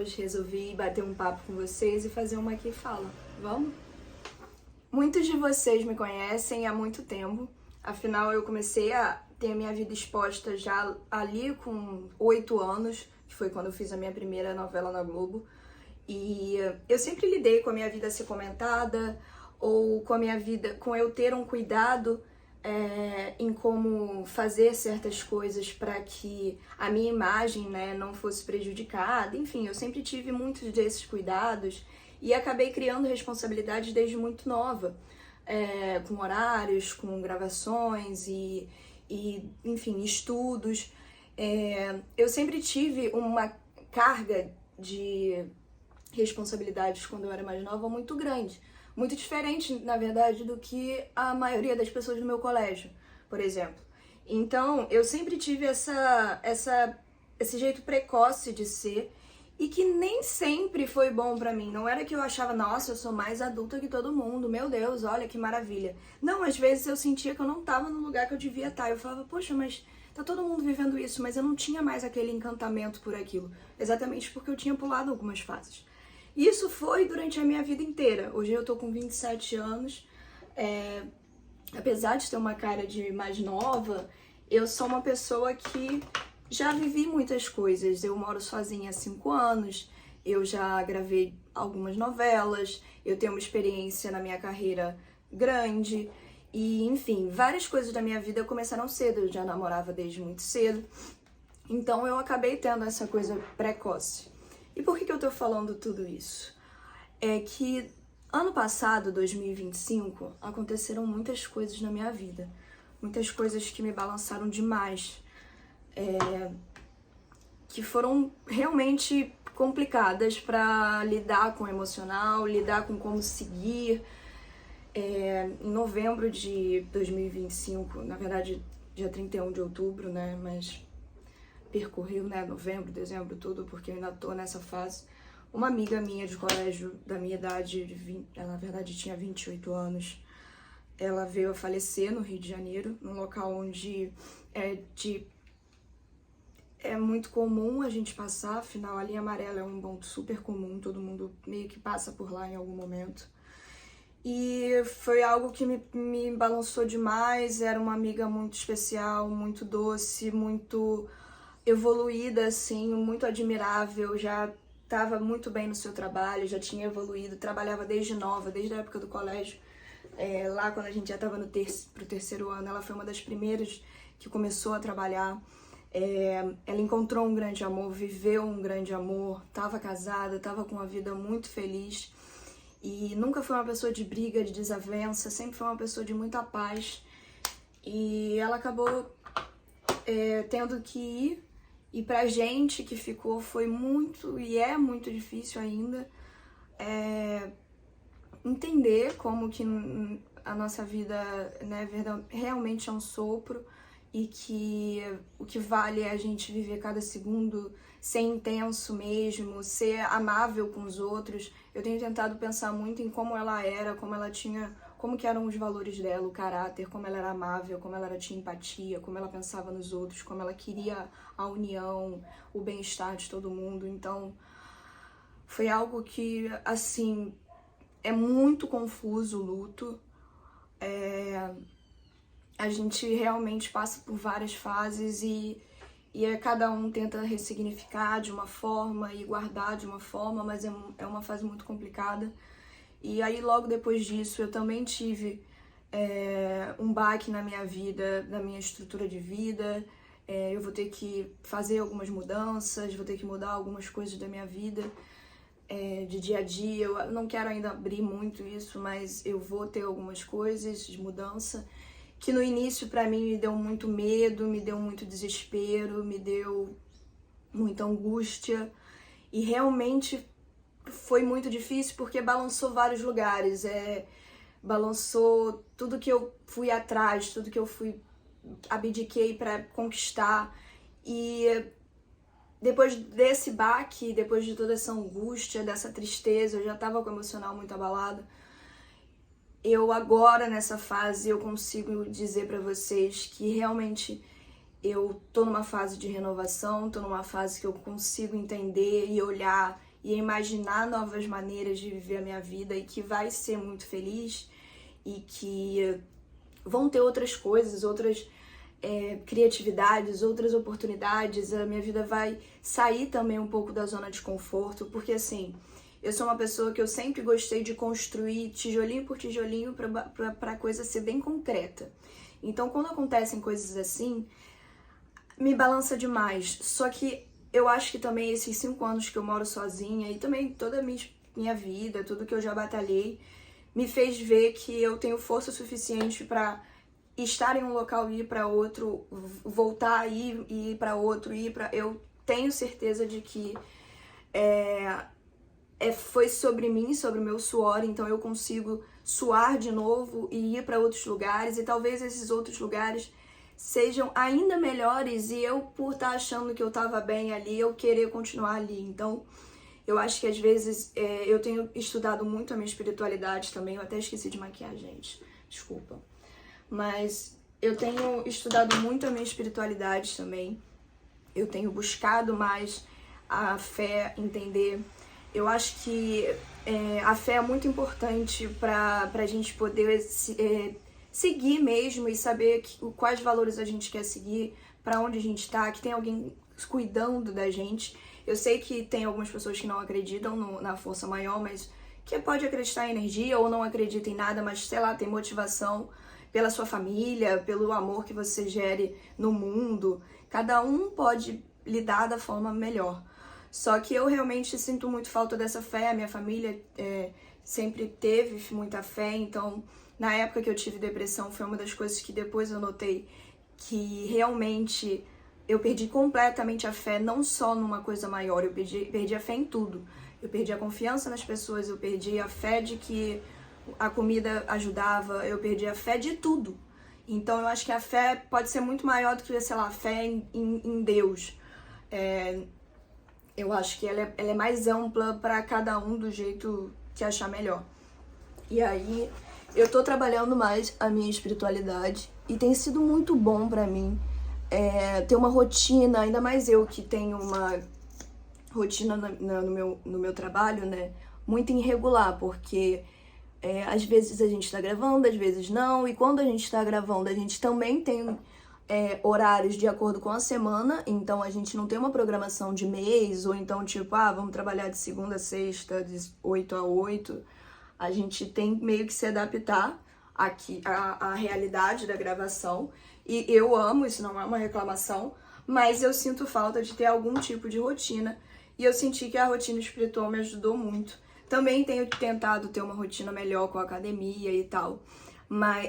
hoje resolvi bater um papo com vocês e fazer uma aqui fala. Vamos? Muitos de vocês me conhecem há muito tempo, afinal eu comecei a ter a minha vida exposta já ali com 8 anos, que foi quando eu fiz a minha primeira novela na Globo. E eu sempre lidei com a minha vida ser comentada, ou com a minha vida, com eu ter um cuidado em como fazer certas coisas para que a minha imagem, né, não fosse prejudicada. Enfim, eu sempre tive muitos desses cuidados e acabei criando responsabilidades desde muito nova, com horários, com gravações e enfim, estudos. Eu sempre tive uma carga de responsabilidades quando eu era mais nova muito grande. Muito diferente, na verdade, do que a maioria das pessoas do meu colégio, por exemplo. Então, eu sempre tive esse jeito precoce de ser e que nem sempre foi bom pra mim. Não era que eu achava, nossa, eu sou mais adulta que todo mundo, meu Deus, olha que maravilha. Não, às vezes eu sentia que eu não tava no lugar que eu devia estar. Eu falava, poxa, mas tá todo mundo vivendo isso, mas eu não tinha mais aquele encantamento por aquilo. Exatamente porque eu tinha pulado algumas fases. Isso foi durante a minha vida inteira. Hoje eu tô com 27 anos. Apesar de ter uma cara de mais nova, eu sou uma pessoa que já vivi muitas coisas. Eu moro sozinha há 5 anos, eu já gravei algumas novelas, eu tenho uma experiência na minha carreira grande. E, enfim, várias coisas da minha vida começaram cedo. Eu já namorava desde muito cedo. Então eu acabei tendo essa coisa precoce. E por que eu tô falando tudo isso? É que ano passado, 2025, aconteceram muitas coisas na minha vida. Muitas coisas que me balançaram demais. Que foram realmente complicadas para lidar com o emocional, lidar com como seguir. Em novembro de 2025, na verdade, dia 31 de outubro, né? Mas percorreu, né, novembro, dezembro, tudo, porque eu ainda tô nessa fase. Uma amiga minha de colégio, da minha idade, ela na verdade tinha 28 anos, ela veio a falecer no Rio de Janeiro, num local onde é muito comum a gente passar, afinal a linha amarela é um ponto super comum, todo mundo meio que passa por lá em algum momento. E foi algo que me balançou demais, era uma amiga muito especial, muito doce, muito evoluída, assim, muito admirável, já estava muito bem no seu trabalho, já tinha evoluído, trabalhava desde nova, desde a época do colégio. Lá quando a gente já estava pro terceiro ano, ela foi uma das primeiras que começou a trabalhar. Ela encontrou um grande amor, viveu um grande amor, estava casada, estava com uma vida muito feliz e nunca foi uma pessoa de briga, de desavença, sempre foi uma pessoa de muita paz. E ela acabou tendo que ir. E pra gente que ficou foi muito, e é muito difícil ainda, entender como que a nossa vida, né, realmente é um sopro e que o que vale é a gente viver cada segundo, ser intenso mesmo, ser amável com os outros. Eu tenho tentado pensar muito em como ela era, como que eram os valores dela, o caráter, como ela era amável, como ela tinha empatia, como ela pensava nos outros, como ela queria a união, o bem-estar de todo mundo. Então, foi algo que, assim, é muito confuso o luto. A gente realmente passa por várias fases e cada um tenta ressignificar de uma forma e guardar de uma forma, mas é uma fase muito complicada. E aí, logo depois disso, eu também tive um baque na minha vida, na minha estrutura de vida. Eu vou ter que fazer algumas mudanças, vou ter que mudar algumas coisas da minha vida, de dia a dia. Eu não quero ainda abrir muito isso, mas eu vou ter algumas coisas de mudança que no início, pra mim, me deu muito medo, me deu muito desespero, me deu muita angústia. E realmente foi muito difícil porque balançou vários lugares, balançou tudo que eu fui atrás, tudo que eu abdiquei para conquistar. E depois desse baque, depois de toda essa angústia, dessa tristeza, eu já estava com o emocional muito abalado. Eu agora, nessa fase, eu consigo dizer para vocês que realmente eu tô numa fase de renovação, tô numa fase que eu consigo entender e olhar e imaginar novas maneiras de viver a minha vida e que vai ser muito feliz e que vão ter outras coisas, outras criatividades, outras oportunidades. A minha vida vai sair também um pouco da zona de conforto, porque assim, eu sou uma pessoa que eu sempre gostei de construir tijolinho por tijolinho pra coisa ser bem concreta. Então, quando acontecem coisas assim, me balança demais. Só que eu acho que também esses 5 anos que eu moro sozinha e também toda a minha vida, tudo que eu já batalhei, me fez ver que eu tenho força suficiente pra estar em um local e ir pra outro, voltar e ir pra outro, eu tenho certeza de que foi sobre mim, sobre o meu suor, então eu consigo suar de novo e ir pra outros lugares, e talvez esses outros lugares sejam ainda melhores, e eu, por estar achando que eu tava bem ali, eu querer continuar ali. Então, eu acho que às vezes eu tenho estudado muito a minha espiritualidade também. Eu até esqueci de maquiar, gente, desculpa. Mas eu tenho estudado muito a minha espiritualidade também. Eu tenho buscado mais a fé, entender. Eu acho que a fé é muito importante pra gente poder seguir mesmo e saber quais valores a gente quer seguir, pra onde a gente tá, que tem alguém cuidando da gente. Eu sei que tem algumas pessoas que não acreditam na força maior, mas que pode acreditar em energia ou não acredita em nada, mas sei lá, tem motivação pela sua família, pelo amor que você gere no mundo. Cada um pode lidar da forma melhor. Só que eu realmente sinto muito falta dessa fé. A minha família sempre teve muita fé, então na época que eu tive depressão foi uma das coisas que depois eu notei que realmente eu perdi completamente a fé, não só numa coisa maior, eu perdi a fé em tudo. Eu perdi a confiança nas pessoas, eu perdi a fé de que a comida ajudava, eu perdi a fé de tudo. Então eu acho que a fé pode ser muito maior do que, sei lá, a fé em Deus. Eu acho que ela é mais ampla para cada um do jeito que achar melhor. E aí eu tô trabalhando mais a minha espiritualidade e tem sido muito bom pra mim ter uma rotina, ainda mais eu que tenho uma rotina no meu trabalho, né, muito irregular, porque às vezes a gente tá gravando, às vezes não, e quando a gente tá gravando a gente também tem horários de acordo com a semana, então a gente não tem uma programação de mês, ou então tipo, vamos trabalhar de segunda a sexta, de 8 a 8, a gente tem meio que se adaptar aqui à realidade da gravação, e eu amo, isso não é uma reclamação, mas eu sinto falta de ter algum tipo de rotina, e eu senti que a rotina espiritual me ajudou muito. Também tenho tentado ter uma rotina melhor com a academia e tal,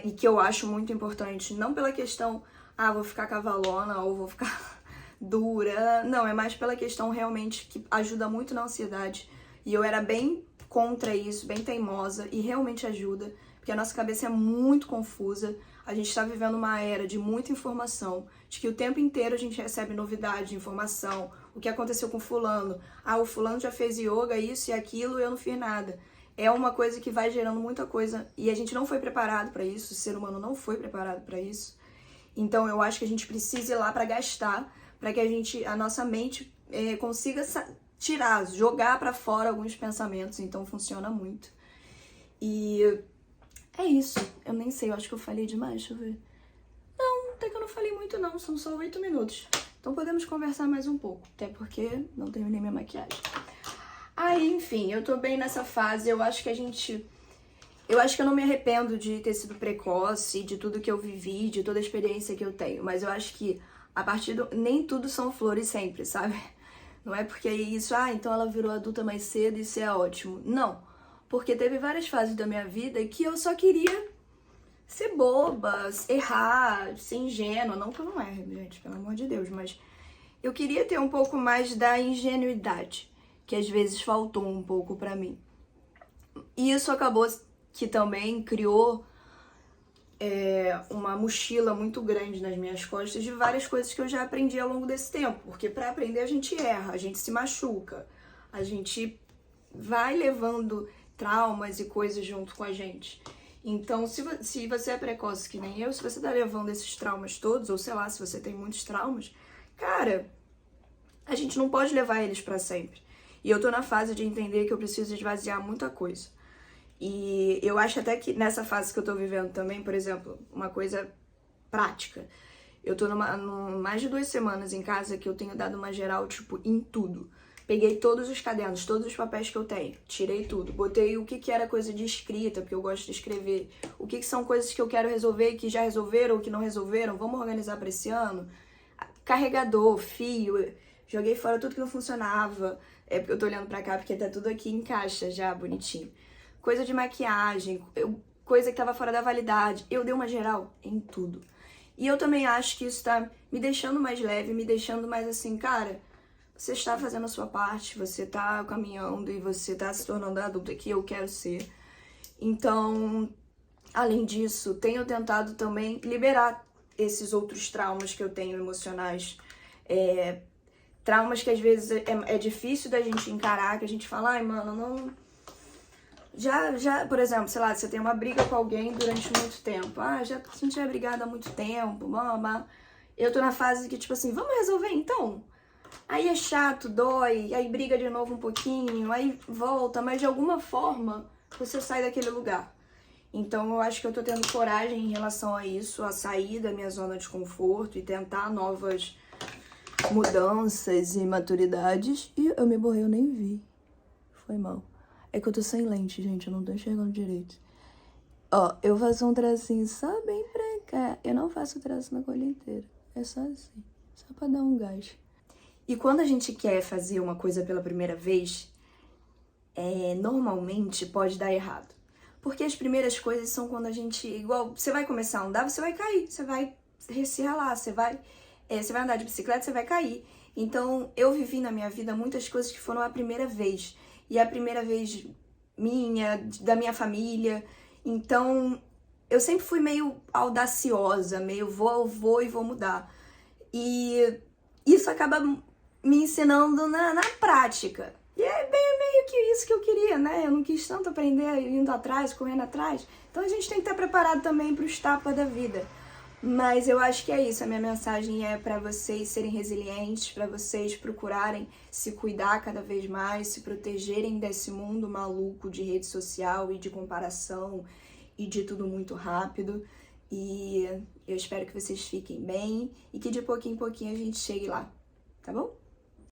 e que eu acho muito importante, não pela questão, vou ficar cavalona ou vou ficar dura, não, é mais pela questão realmente que ajuda muito na ansiedade, e eu era bem contra isso, bem teimosa, e realmente ajuda, porque a nossa cabeça é muito confusa, a gente tá vivendo uma era de muita informação, de que o tempo inteiro a gente recebe novidade, informação, o que aconteceu com fulano, o fulano já fez yoga, isso e aquilo, e eu não fiz nada. É uma coisa que vai gerando muita coisa, e a gente não foi preparado pra isso, o ser humano não foi preparado pra isso. Então eu acho que a gente precisa ir lá pra gastar, pra que a nossa mente consiga tirar, jogar pra fora alguns pensamentos, então funciona muito. E é isso, eu nem sei, eu acho que eu falei demais, deixa eu ver. Não, até que eu não falei muito não, são só 8 minutos. Então podemos conversar mais um pouco, até porque não terminei minha maquiagem. Enfim, eu tô bem nessa fase, eu acho que eu não me arrependo de ter sido precoce, de tudo que eu vivi, de toda a experiência que eu tenho, mas eu acho que nem tudo são flores sempre, sabe? Não é porque é isso, então ela virou adulta mais cedo e isso é ótimo. Não, porque teve várias fases da minha vida que eu só queria ser boba, errar, ser ingênua. Não que eu não erre, gente, pelo amor de Deus, mas eu queria ter um pouco mais da ingenuidade, que às vezes faltou um pouco pra mim. E isso acabou que também criou uma mochila muito grande nas minhas costas de várias coisas que eu já aprendi ao longo desse tempo. Porque pra aprender a gente erra, a gente se machuca, a gente vai levando traumas e coisas junto com a gente. Então, se você é precoce que nem eu, se você tá levando esses traumas todos, ou sei lá, se você tem muitos traumas, cara, a gente não pode levar eles pra sempre. E eu tô na fase de entender que eu preciso esvaziar muita coisa. E eu acho até que nessa fase que eu tô vivendo também, por exemplo, uma coisa prática. Eu tô mais de 2 semanas em casa que eu tenho dado uma geral, tipo, em tudo. Peguei todos os cadernos, todos os papéis que eu tenho, tirei tudo. Botei o que era coisa de escrita, porque eu gosto de escrever. O que são coisas que eu quero resolver e que já resolveram ou que não resolveram. Vamos organizar pra esse ano? Carregador, fio, joguei fora tudo que não funcionava. É porque eu tô olhando pra cá porque tá tudo aqui em caixa já, bonitinho. Coisa de maquiagem, coisa que tava fora da validade. Eu dei uma geral em tudo. E eu também acho que isso tá me deixando mais leve, me deixando mais assim, cara, você está fazendo a sua parte, você tá caminhando e você tá se tornando a adulta que eu quero ser. Então, além disso, tenho tentado também liberar esses outros traumas que eu tenho emocionais. Traumas que às vezes é difícil da gente encarar, que a gente fala, ai, mano, não... Já, por exemplo, sei lá, você tem uma briga com alguém durante muito tempo. Ah, a gente é brigado há muito tempo, mama. Eu tô na fase que, tipo assim, vamos resolver então? Aí é chato, dói, aí briga de novo um pouquinho, aí volta, mas de alguma forma você sai daquele lugar. Então eu acho que eu tô tendo coragem em relação a isso, a sair da minha zona de conforto e tentar novas mudanças e maturidades. E eu me borrei, eu nem vi. Foi mal. É que eu tô sem lente, gente, eu não tô enxergando direito. Ó, eu faço um tracinho só bem pra cá. Eu não faço traço na colher inteira. É só assim, só pra dar um gás. E quando a gente quer fazer uma coisa pela primeira vez, normalmente pode dar errado. Porque as primeiras coisas são quando a gente... Igual, você vai começar a andar, você vai cair. Você vai se ralar, você vai andar de bicicleta, você vai cair. Então, eu vivi na minha vida muitas coisas que foram a primeira vez. E a primeira vez minha, da minha família. Então, eu sempre fui meio audaciosa, meio vou e vou mudar. E isso acaba me ensinando na prática. E é meio que isso que eu queria, né? Eu não quis tanto aprender indo atrás, correndo atrás. Então a gente tem que estar preparado também para os tapas da vida. Mas eu acho que é isso, a minha mensagem é para vocês serem resilientes, para vocês procurarem se cuidar cada vez mais, se protegerem desse mundo maluco de rede social e de comparação e de tudo muito rápido. E eu espero que vocês fiquem bem e que de pouquinho em pouquinho a gente chegue lá, tá bom?